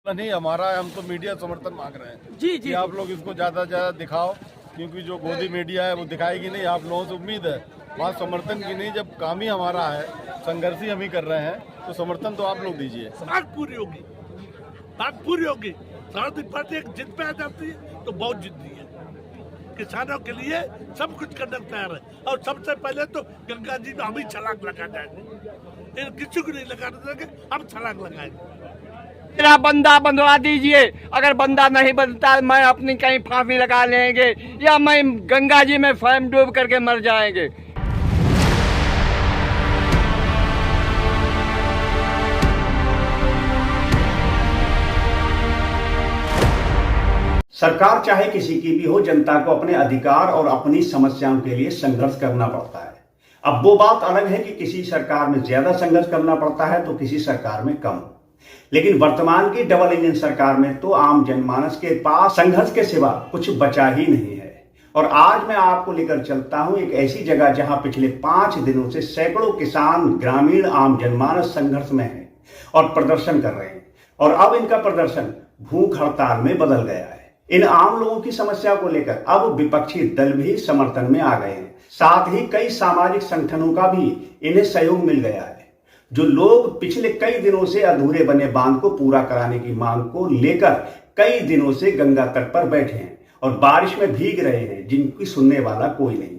नहीं हमारा है, हम तो मीडिया समर्थन मांग रहे हैं जी जी कि आप लोग इसको ज्यादा से ज्यादा दिखाओ, क्योंकि जो गोदी मीडिया है वो दिखाएगी नहीं। आप लोगों से उम्मीद है वहाँ समर्थन की नहीं, जब काम ही हमारा है, संघर्ष ही हम ही कर रहे हैं, तो समर्थन तो आप लोग दीजिए। बात पूरी होगी, बात पूरी होगी। समाजवादी पार्टी एक जिद पे आ जाती है तो बहुत जिद्दी है। किसानों के लिए सब कुछ करने को तैयार है, और सबसे पहले तो गंगा जी में हम ही छलांग लगा जाएंगे। किसी को नहीं लगाने देंगे, हम छलांग लगाएंगे। मेरा बंदा बंधवा दीजिए, अगर बंदा नहीं बनता मैं अपनी कहीं फांसी लगा लेंगे या मैं गंगा जी में स्वयं डूब करके मर जाएंगे। सरकार चाहे किसी की भी हो, जनता को अपने अधिकार और अपनी समस्याओं के लिए संघर्ष करना पड़ता है। अब वो बात अलग है कि किसी सरकार में ज्यादा संघर्ष करना पड़ता है तो किसी सरकार में कम। लेकिन वर्तमान की डबल इंजन सरकार में तो आम जनमानस के पास संघर्ष के सिवा कुछ बचा ही नहीं है। और आज मैं आपको लेकर चलता हूं एक ऐसी जगह जहां पिछले 5 दिनों से सैकड़ों किसान, ग्रामीण, आम जनमानस संघर्ष में हैं और प्रदर्शन कर रहे हैं। और अब इनका प्रदर्शन भूख हड़ताल में बदल गया है। इन आम लोगों की समस्या को लेकर अब विपक्षी दल भी समर्थन में आ गए हैं। साथ ही कई सामाजिक संगठनों का भी इन्हें सहयोग मिल गया है। जो लोग पिछले कई दिनों से अधूरे बने बांध को पूरा कराने की मांग को लेकर कई दिनों से गंगा तट पर बैठे हैं और बारिश में भीग रहे हैं, जिनकी सुनने वाला कोई नहीं,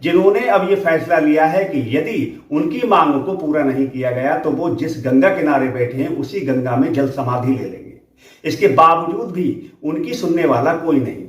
जिन्होंने अब यह फैसला लिया है कि यदि उनकी मांगों को पूरा नहीं किया गया तो वो जिस गंगा किनारे बैठे हैं उसी गंगा में जल समाधि ले लेंगे। इसके बावजूद भी उनकी सुनने वाला कोई नहीं।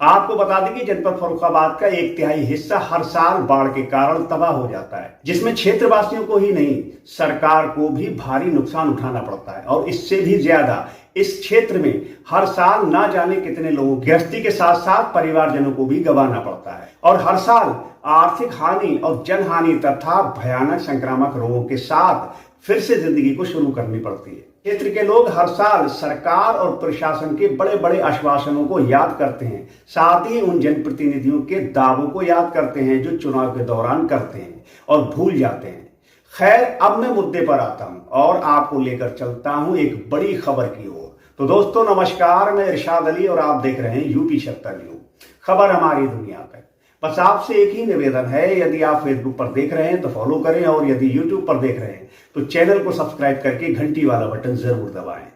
आपको बता दें कि जनपद फर्रुखाबाद का 1/3 हिस्सा हर साल बाढ़ के कारण तबाह हो जाता है, जिसमें क्षेत्रवासियों को ही नहीं सरकार को भी भारी नुकसान उठाना पड़ता है। और इससे भी ज्यादा इस क्षेत्र में हर साल ना जाने कितने लोगों की गृहस्थी के साथ साथ परिवारजनों को भी गंवाना पड़ता है। और हर साल आर्थिक हानि और जनहानि तथा भयानक संक्रामक रोगों के साथ फिर से जिंदगी को शुरू करनी पड़ती है। क्षेत्र के लोग हर साल सरकार और प्रशासन के बड़े बड़े आश्वासनों को याद करते हैं, साथ ही उन जनप्रतिनिधियों के दावों को याद करते हैं जो चुनाव के दौरान करते हैं और भूल जाते हैं। खैर, अब मैं मुद्दे पर आता हूं और आपको लेकर चलता हूं एक बड़ी खबर की ओर। तो दोस्तों नमस्कार, मैं इरशाद अली और आप देख रहे हैं यूपी 70 न्यूज, खबर हमारी दुनिया तक। बस आपसे एक ही निवेदन है, यदि आप फेसबुक पर देख रहे हैं तो फॉलो करें और यदि यूट्यूब पर देख रहे हैं तो चैनल को सब्सक्राइब करके घंटी वाला बटन जरूर दबाएं।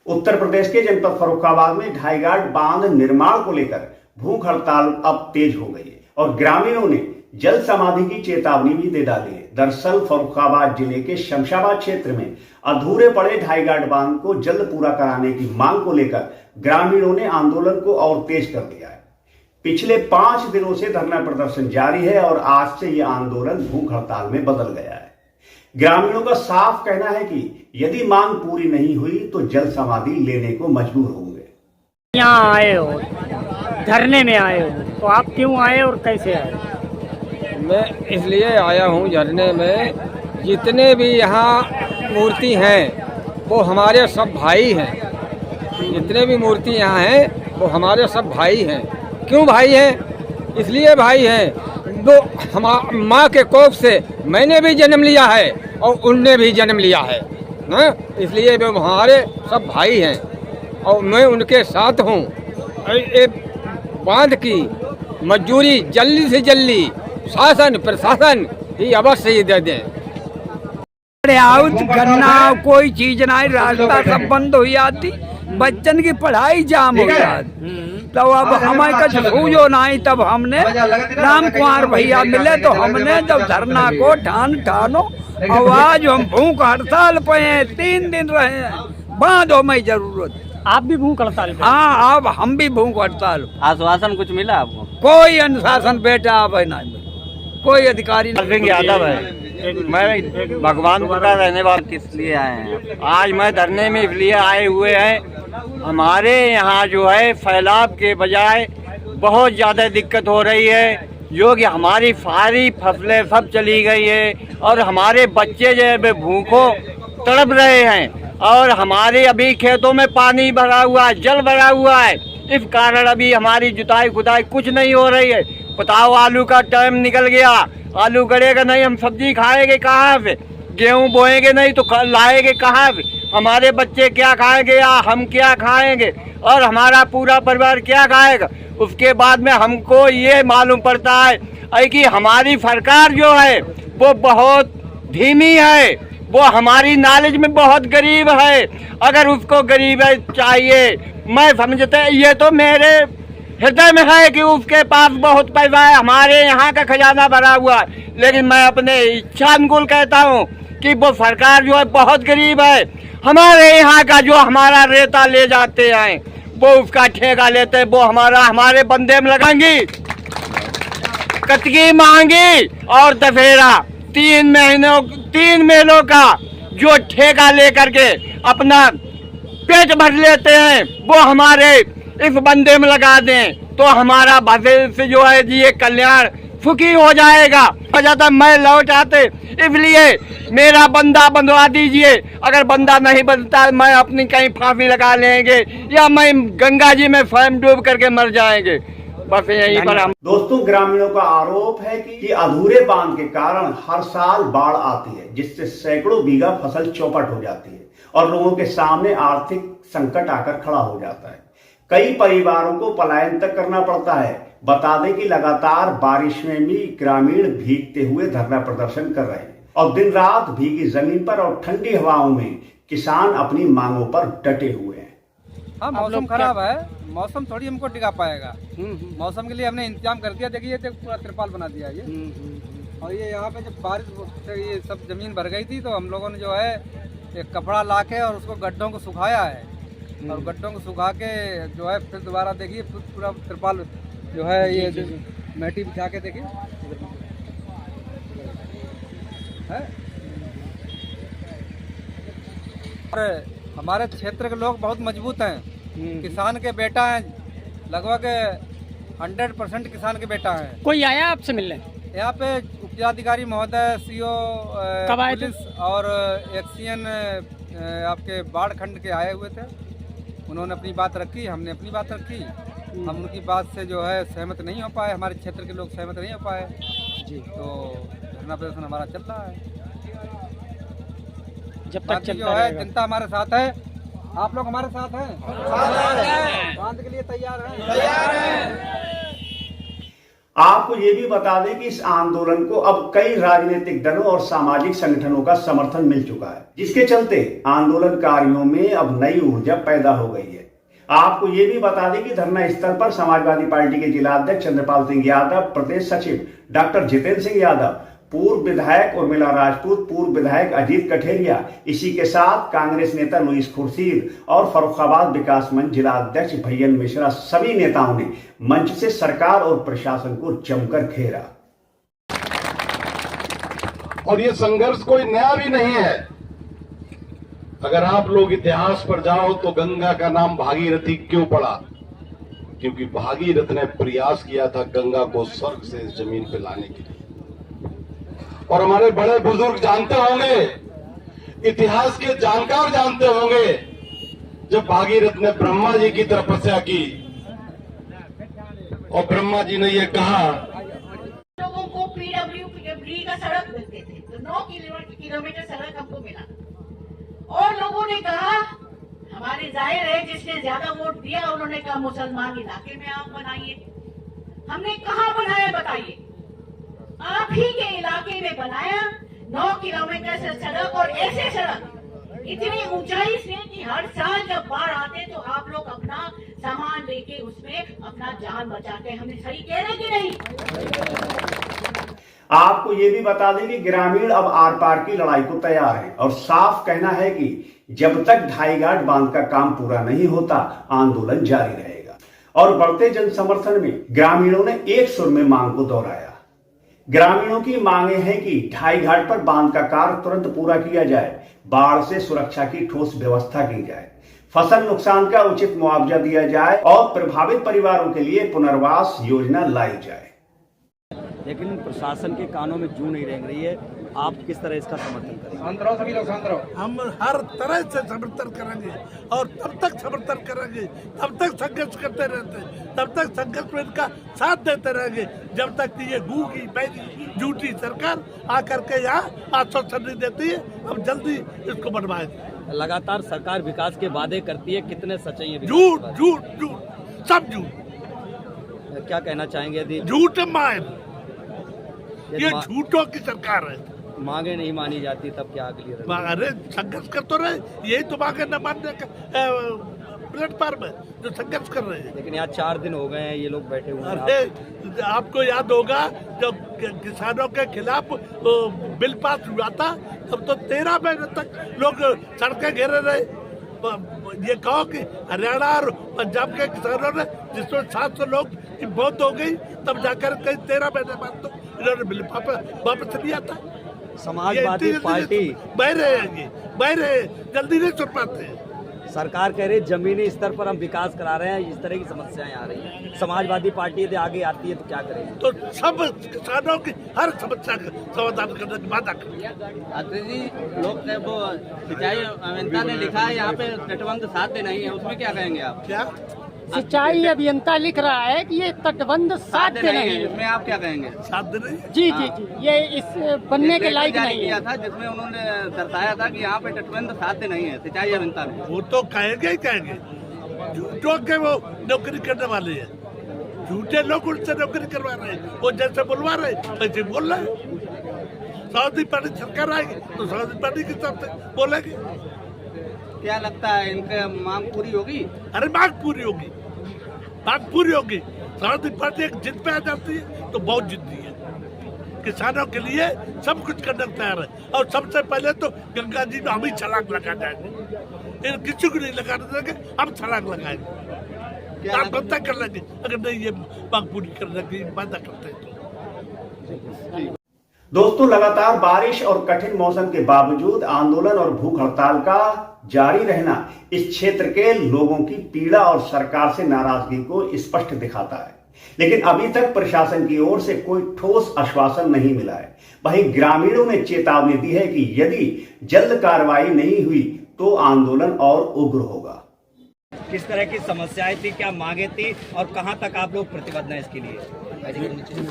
उत्तर प्रदेश के जनपद फर्रुखाबाद में ढाईघाट बांध निर्माण को लेकर भूख हड़ताल अब तेज हो गई है और ग्रामीणों ने जल समाधि की चेतावनी भी दे डाली है। दरअसल फर्रुखाबाद जिले के शमशाबाद क्षेत्र में अधूरे पड़े ढाईघाट बांध को जल्द पूरा कराने की मांग को लेकर ग्रामीणों ने आंदोलन को और तेज कर दिया है। पिछले 5 दिनों से धरना प्रदर्शन जारी है और आज से यह आंदोलन भूख हड़ताल में बदल गया है। ग्रामीणों का साफ कहना है कि यदि मांग पूरी नहीं हुई तो जल समाधि लेने को मजबूर होंगे। यहाँ आए हो, धरने में आए हो, तो आप क्यों आए और कैसे आए? मैं इसलिए आया हूँ धरने में, जितने भी यहाँ मूर्ति हैं वो हमारे सब भाई हैं। जितने भी मूर्ति यहाँ हैं वो हमारे सब भाई हैं। क्यों भाई हैं? इसलिए भाई हैं, वो हम माँ के कोख से मैंने भी जन्म लिया है और उनने भी जन्म लिया है ना, इसलिए वो हमारे सब भाई हैं और मैं उनके साथ हूँ। ये बांध की मंजूरी जल्दी से जल्दी शासन प्रशासन ही अवश्य ही दे दें। गन्ना कोई चीज नहीं, रास्ता सब बंद हो जाती, बच्चन की पढ़ाई जाम हो जाती। तो अब हमें कुछ सूझो नहीं, तब हमने राम कुमार भैया मिले तो हमने जब धरना को ठानो और आज हम भूख हड़ताल पे हैं, 3 दिन रहे हैं। बांधो में जरूरत। आप भी भूख हड़ताल? हाँ, अब हम भी भूख हड़ताल। आश्वासन कुछ मिला आपको? कोई अनुशासन बेटा अब नहीं मिला, कोई अधिकारी नहीं। यादव है, मैं भगवानपुर का रहने वाला। किस लिए आए हैं? आज मैं धरने में इसलिए आए हुए हैं, हमारे यहाँ जो है फैलाव के बजाय बहुत ज़्यादा दिक्कत हो रही है, जो कि हमारी सारी फसलें सब चली गई है और हमारे बच्चे जो है भूखों तड़प रहे हैं और हमारे अभी खेतों में पानी भरा हुआ है, जल भरा हुआ है। इस कारण अभी हमारी जुताई खुदाई कुछ नहीं हो रही है। बताओ, आलू का टाइम निकल गया, आलू गड़ेगा नहीं, हम सब्जी खाएंगे कहाँ से? गेहूं बोएंगे नहीं तो लाएंगे कहाँ से? हमारे बच्चे क्या खाएंगे या हम क्या खाएंगे और हमारा पूरा परिवार क्या खाएगा? उसके बाद में हमको ये मालूम पड़ता है कि हमारी सरकार जो है वो बहुत धीमी है, वो हमारी नॉलेज में बहुत गरीब है। अगर उसको गरीब चाहिए, मैं समझते ये तो मेरे हृदय में है कि उसके पास बहुत पैसा है, हमारे यहाँ का खजाना भरा हुआ है, लेकिन मैं अपने इच्छा अनुकूल कहता हूँ कि वो सरकार जो है बहुत गरीब है। हमारे यहाँ का जो हमारा रेता ले जाते हैं वो उसका ठेका लेते हैं, वो हमारे बंदे में लगाएंगी, कतकी मांगी और दशहरा 3 मेलों का जो ठेका लेकर के अपना पेट भर लेते हैं वो हमारे इस बंदे में लगा दें तो हमारा भविष्य जो है जी ये कल्याण सुखी हो जाएगा। जाता मैं लौट आते, इसलिए मेरा बंदा बंधवा दीजिए। अगर बंदा नहीं बनता मैं अपनी कहीं फांसी लगा लेंगे या मैं गंगा जी में स्वयं डूब करके मर जाएंगे। बस यहीं पर हम। दोस्तों, ग्रामीणों का आरोप है कि अधूरे बांध के कारण हर साल बाढ़ आती है, जिससे सैकड़ों बीघा फसल चौपट हो जाती है और लोगों के सामने आर्थिक संकट आकर खड़ा हो जाता है। कई परिवारों को पलायन तक करना पड़ता है। बता दें कि लगातार बारिश में भी ग्रामीण भीगते हुए धरना प्रदर्शन कर रहे हैं और दिन रात भीगी जमीन पर और ठंडी हवाओं में किसान अपनी मांगों पर डटे हुए हैं। हाँ, मौसम खराब है, मौसम थोड़ी हमको टिका पाएगा। मौसम के लिए हमने इंतजाम कर दिया। देखिए ये पूरा तिरपाल बना दिया ये, और ये यहाँ पे जब बारिश ये सब जमीन भर गई थी तो हम लोगों ने जो है एक कपड़ा लाके और उसको गड्ढों को सुखाया है और गड्ढों को सुखा के जो है फिर दोबारा देखिए पूरा तिरपाल जो है ये मैटी बिछा के देखिए है। और हमारे क्षेत्र के लोग बहुत मजबूत हैं, किसान के बेटा हैं, लगभग 100% किसान के बेटा हैं। कोई आया आपसे मिलने? यहाँ पे उपजिलाधिकारी महोदय, सीओ पुलिस और एक्सीएन आपके बाढ़ खंड के आए हुए थे। उन्होंने अपनी बात रखी, हमने अपनी बात रखी। हम उनकी बात से जो है सहमत नहीं हो पाए, हमारे क्षेत्र के लोग सहमत नहीं हो पाए जी, तो धरना प्रदर्शन हमारा चल रहा है। जब तक जो है जनता हमारे साथ है, आप लोग हमारे साथ हैं, बांध के लिए तैयार हैं। आपको ये भी बता दें कि इस आंदोलन को अब कई राजनीतिक दलों और सामाजिक संगठनों का समर्थन मिल चुका है, जिसके चलते आंदोलनकारियों में अब नई ऊर्जा पैदा हो गई है। आपको ये भी बता दें कि धरना स्थल पर समाजवादी पार्टी के जिला अध्यक्ष चंद्रपाल सिंह यादव, प्रदेश सचिव डॉक्टर जितेंद्र सिंह यादव, पूर्व विधायक उर्मिला राजपूत, पूर्व विधायक अजीत कठेरिया, इसी के साथ कांग्रेस नेता लुईस खुर्शीद और फर्रुखाबाद विकास मंच जिला अध्यक्ष भैयन मिश्रा, सभी नेताओं ने मंच से सरकार और प्रशासन को जमकर घेरा। और ये संघर्ष कोई नया भी नहीं है। अगर आप लोग इतिहास पर जाओ तो गंगा का नाम भागीरथी क्यों पड़ा? क्योंकि भागीरथ ने प्रयास किया था गंगा को स्वर्ग से इस जमीन पे लाने के लिए। और हमारे बड़े बुजुर्ग जानते होंगे, इतिहास के जानकार जानते होंगे, जब भागीरथ ने ब्रह्मा जी की तपस्या की और ब्रह्मा जी ने ये कहा, लोगों को पीडब्ल्यूडी का सड़क मिलते थे तो 9 किलोमीटर सड़क हमको मिला और लोगों ने कहा, हमारे जाहिर है जिसने ज्यादा वोट दिया उन्होंने कहा मुसलमान इलाके में आप बनाइए। हमने कहाँ बनाया बताइए? आप ही के इलाके में बनाया, 9 किलोमीटर से सड़क, और ऐसे सड़क इतनी ऊंचाई से कि हर साल जब बाढ़ आते तो आप लोग अपना सामान लेके उसमें अपना जान बचाते। हमने सही कह रहे कि नहीं? आपको ये भी बता दें कि ग्रामीण अब आर पार की लड़ाई को तैयार है और साफ कहना है कि जब तक ढाई घाट बांध का काम पूरा नहीं होता आंदोलन जारी रहेगा। और बढ़ते जन समर्थन में ग्रामीणों ने एक सुर में मांग को दोहराया। ग्रामीणों की मांगे हैं कि ढाई घाट पर बांध का कार्य तुरंत पूरा किया जाए, बाढ़ से सुरक्षा की ठोस व्यवस्था की जाए, फसल नुकसान का उचित मुआवजा दिया जाए और प्रभावित परिवारों के लिए पुनर्वास योजना लाई जाए। लेकिन प्रशासन के कानों में जूं नहीं रेंग रही है। आप किस तरह इसका समर्थन करेंगे? हम हर तरह से समर्थन करेंगे और तब तक समर्थन करेंगे, तब तक संघर्ष करते रहते हैं, तब तक संघर्ष में इनका साथ देते रहेंगे जब तक कि ये गूंगी बैठी झूठी सरकार आकर के यहाँ आश्वासन नहीं देती है। हम जल्दी इसको बनवाएंगे। लगातार सरकार विकास के वादे करती है, कितने सच्चे हैं? झूठ झूठ झूठ सब झूठ। क्या कहना चाहेंगे यदि झूठ मार, ये झूठों की सरकार है। मांगे नहीं मानी जाती तब क्या अगली रणनीति? अरे संघर्ष कर तो रहे, यही तो मांगे न मानने का प्लेटफॉर्म है जो संघर्ष कर रहे हैं। लेकिन यहाँ 4 दिन हो गए हैं ये लोग बैठे हुए हैं। अरे आपको याद होगा जब किसानों के खिलाफ बिल पास हुआ था तब तो 13 महीने तक लोग सड़कें घेरे रहे। ये कहो कि हरियाणा और पंजाब के किसानों ने जिसमें 700 लोग की मौत हो गई तब जाकर कई 13 महीने बाद तो इन्होंने बिल वापस लिया था। समाजवादी पार्टी बहरे जल्दी नहीं सुन पाते। सरकार कह रही जमीनी स्तर पर हम विकास करा रहे हैं, इस तरह की समस्याएं आ रही हैं। समाजवादी पार्टी यदि आगे आती है तो क्या करेगी? तो सब किसानों की हर समस्या का समाधान करने की वादा करेंगे। जी लोग वो सिंचाई अभियंता ने लिखा है यहाँ पे तटबंध साध्य नहीं है, उसमें क्या कहेंगे आप? क्या सिंचाई अभियंता लिख रहा है कि ये तटबंध साध्य नहीं है, उसमें आप क्या कहेंगे? साध्य नहीं? जी जी जी, ये इस बनने के लायक नहीं किया है। था जिसमें उन्होंने दर्शाया था कि यहाँ पे तटबंध साध्य नहीं है सिंचाई अभियंता ने। वो तो कहेंगे ही कहेंगे, झूठों के वो नौकरी करने वाले हैं, झूठे लोग उनसे नौकरी करवा रहे हैं। वो जैसे बुलवा रहे वैसे बोल रहे हैं। समाजवादी पार्टी सरकार आएगी तो समाजवादी पार्टी के हिसाब से बोलेगी। क्या लगता है इनका मांग पूरी होगी? अरे मांग पूरी होगी, मांग पूरी होगी। समाजवादी पार्टी एक जिद पे आ जाती है तो बहुत जिद्दी है। किसानों के लिए सब कुछ करने तैयार है और सबसे पहले तो गंगा जी में हम ही छलांग लगा जाएंगे। इन किसी को नहीं लगाने देंगे, हम छलांग लगाएंगे। आप बंदा कर लेंगे अगर नहीं ये मांग पूरी करने की वादा करते हैं तो। दोस्तों, लगातार बारिश और कठिन मौसम के बावजूद आंदोलन और भूख हड़ताल का जारी रहना इस क्षेत्र के लोगों की पीड़ा और सरकार से नाराजगी को स्पष्ट दिखाता है। लेकिन अभी तक प्रशासन की ओर से कोई ठोस आश्वासन नहीं मिला है। वहीं ग्रामीणों ने चेतावनी दी है कि यदि जल्द कार्रवाई नहीं हुई तो आंदोलन और उग्र होगा। किस तरह की समस्याएं थी, क्या मांगे थी और कहां तक आप लोग प्रतिबद्ध हैं इसके लिए?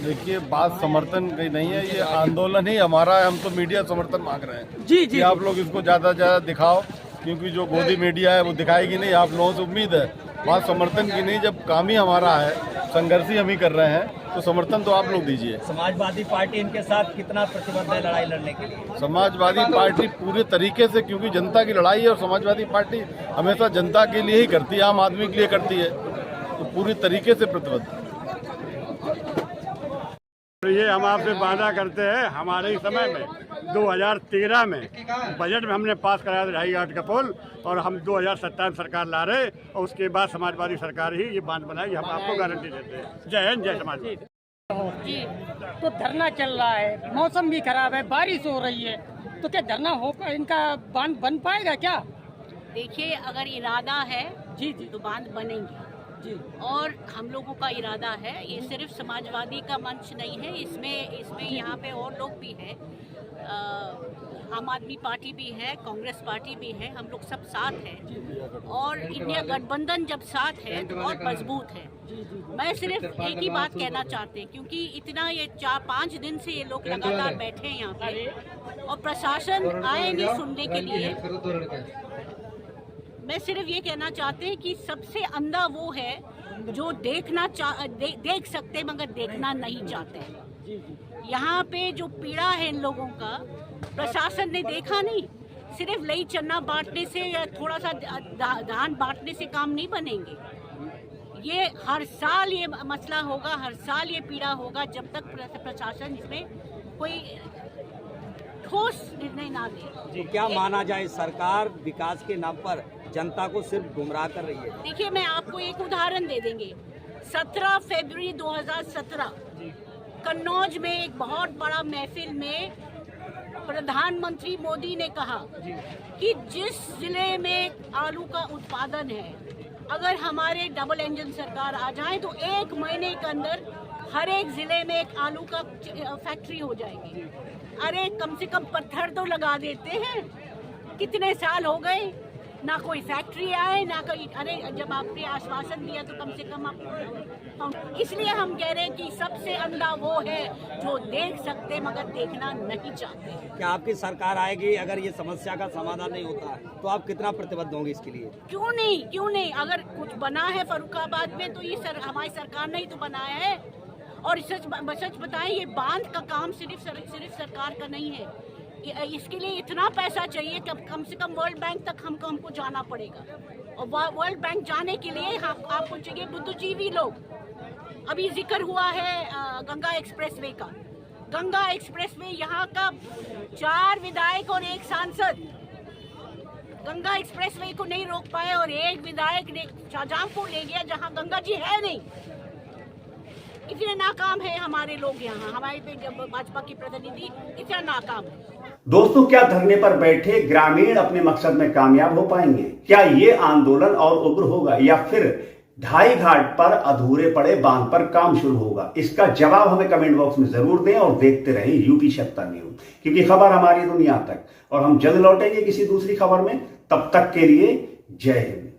देखिए, बात समर्थन की नहीं है, ये आंदोलन ही हमारा है। हम तो मीडिया समर्थन मांग रहे हैं जी जी, आप लोग इसको ज्यादा से ज्यादा दिखाओ, क्योंकि जो गोदी मीडिया है वो दिखाएगी नहीं। आप लोगों से उम्मीद है, बात समर्थन की नहीं। जब काम ही हमारा है, संघर्ष ही हम ही कर रहे हैं, तो समर्थन तो आप लोग दीजिए। समाजवादी पार्टी इनके साथ कितना प्रतिबद्ध है लड़ाई लड़ने के लिए? समाजवादी पार्टी पूरे तरीके से, क्योंकि जनता की लड़ाई है और समाजवादी पार्टी हमेशा जनता के लिए ही करती है, आम आदमी के लिए करती है, तो पूरी तरीके से प्रतिबद्ध है। ये हम आपसे वादा करते हैं, हमारे ही समय में 2013 में बजट में हमने पास कराया था 2.5 का पुल, और हम 2027 सरकार ला रहे और उसके बाद समाजवादी सरकार ही ये बांध बनाएगी। हम आपको गारंटी देते हैं। जय हिंद, जय समाजवादी। जी, तो धरना चल रहा है, मौसम भी खराब है, बारिश हो रही है, तो क्या धरना हो इनका बांध बन पाएगा क्या? देखिए, अगर इरादा है जी जी तो बांध बनेंगे जी, और हम लोगों का इरादा है। ये सिर्फ समाजवादी का मंच नहीं है, इसमें यहाँ पे और लोग भी हैं, आम आदमी पार्टी भी है, कांग्रेस पार्टी भी है, हम लोग सब साथ हैं और इंडिया गठबंधन जब साथ है तो और मजबूत है। मैं सिर्फ एक ही बात कहना चाहते हैं, क्योंकि इतना ये 4-5 दिन से ये लोग लगातार बैठे हैं यहाँ पे और प्रशासन आए नहीं सुनने के लिए। मैं सिर्फ ये कहना चाहते हैं कि सबसे अंधा वो है जो देख सकते मगर देखना नहीं चाहते। यहाँ पे जो पीड़ा है इन लोगों का, प्रशासन ने देखा नहीं। सिर्फ लई चन्ना बांटने से या थोड़ा सा धान बांटने से काम नहीं बनेंगे। ये हर साल ये मसला होगा, हर साल ये पीड़ा होगा जब तक प्रशासन इसमें कोई ठोस निर्णय ना दे। क्या माना जाए, सरकार विकास के नाम पर जनता को सिर्फ गुमराह कर रही है? देखिए, मैं आपको एक उदाहरण दे देंगे। 17 फरवरी 2017 कन्नौज में एक बहुत बड़ा महफिल में प्रधानमंत्री मोदी ने कहा कि जिस जिले में आलू का उत्पादन है, अगर हमारे डबल इंजन सरकार आ जाए तो 1 महीने के अंदर हर एक जिले में एक आलू का फैक्ट्री हो जाएगी। अरे कम से कम पत्थर तो लगा देते हैं। कितने साल हो गए, ना कोई फैक्ट्री आए ना कोई। अरे जब आपने आश्वासन दिया तो कम से कम आप, इसलिए हम कह रहे हैं कि सबसे अंधा वो है जो देख सकते मगर देखना नहीं चाहते। क्या आपकी सरकार आएगी अगर ये समस्या का समाधान नहीं होता है तो आप कितना प्रतिबद्ध होंगे इसके लिए? क्यों नहीं, अगर कुछ बना है फर्रुखाबाद में तो ये हमारी सरकार ने ही तो बनाया है। और सच बताएं, ये बांध का काम सिर्फ सरकार का नहीं है। इसके लिए इतना पैसा चाहिए कि कम से कम वर्ल्ड बैंक तक हमको जाना पड़ेगा। और वर्ल्ड बैंक जाने के लिए आपको चाहिए बुद्धिजीवी लोग। अभी जिक्र हुआ है गंगा एक्सप्रेसवे का। गंगा एक्सप्रेसवे यहाँ का 4 विधायक और 1 सांसद गंगा एक्सप्रेसवे को नहीं रोक पाए और 1 विधायक ने शाहजहांपुर ले गया जहाँ गंगा जी है नहीं। इतने नाकाम है हमारे लोग यहाँ, हमारे भाजपा की प्रतिनिधि इतना नाकाम है। दोस्तों, क्या धरने पर बैठे ग्रामीण अपने मकसद में कामयाब हो पाएंगे? क्या ये आंदोलन और उग्र होगा या फिर ढाई घाट पर अधूरे पड़े बांध पर काम शुरू होगा? इसका जवाब हमें कमेंट बॉक्स में जरूर दें और देखते रहें यूपी सत्ता न्यूज, क्योंकि खबर हमारी दुनिया तक। और हम जल्द लौटेंगे किसी दूसरी खबर में। तब तक के लिए जय हिंद।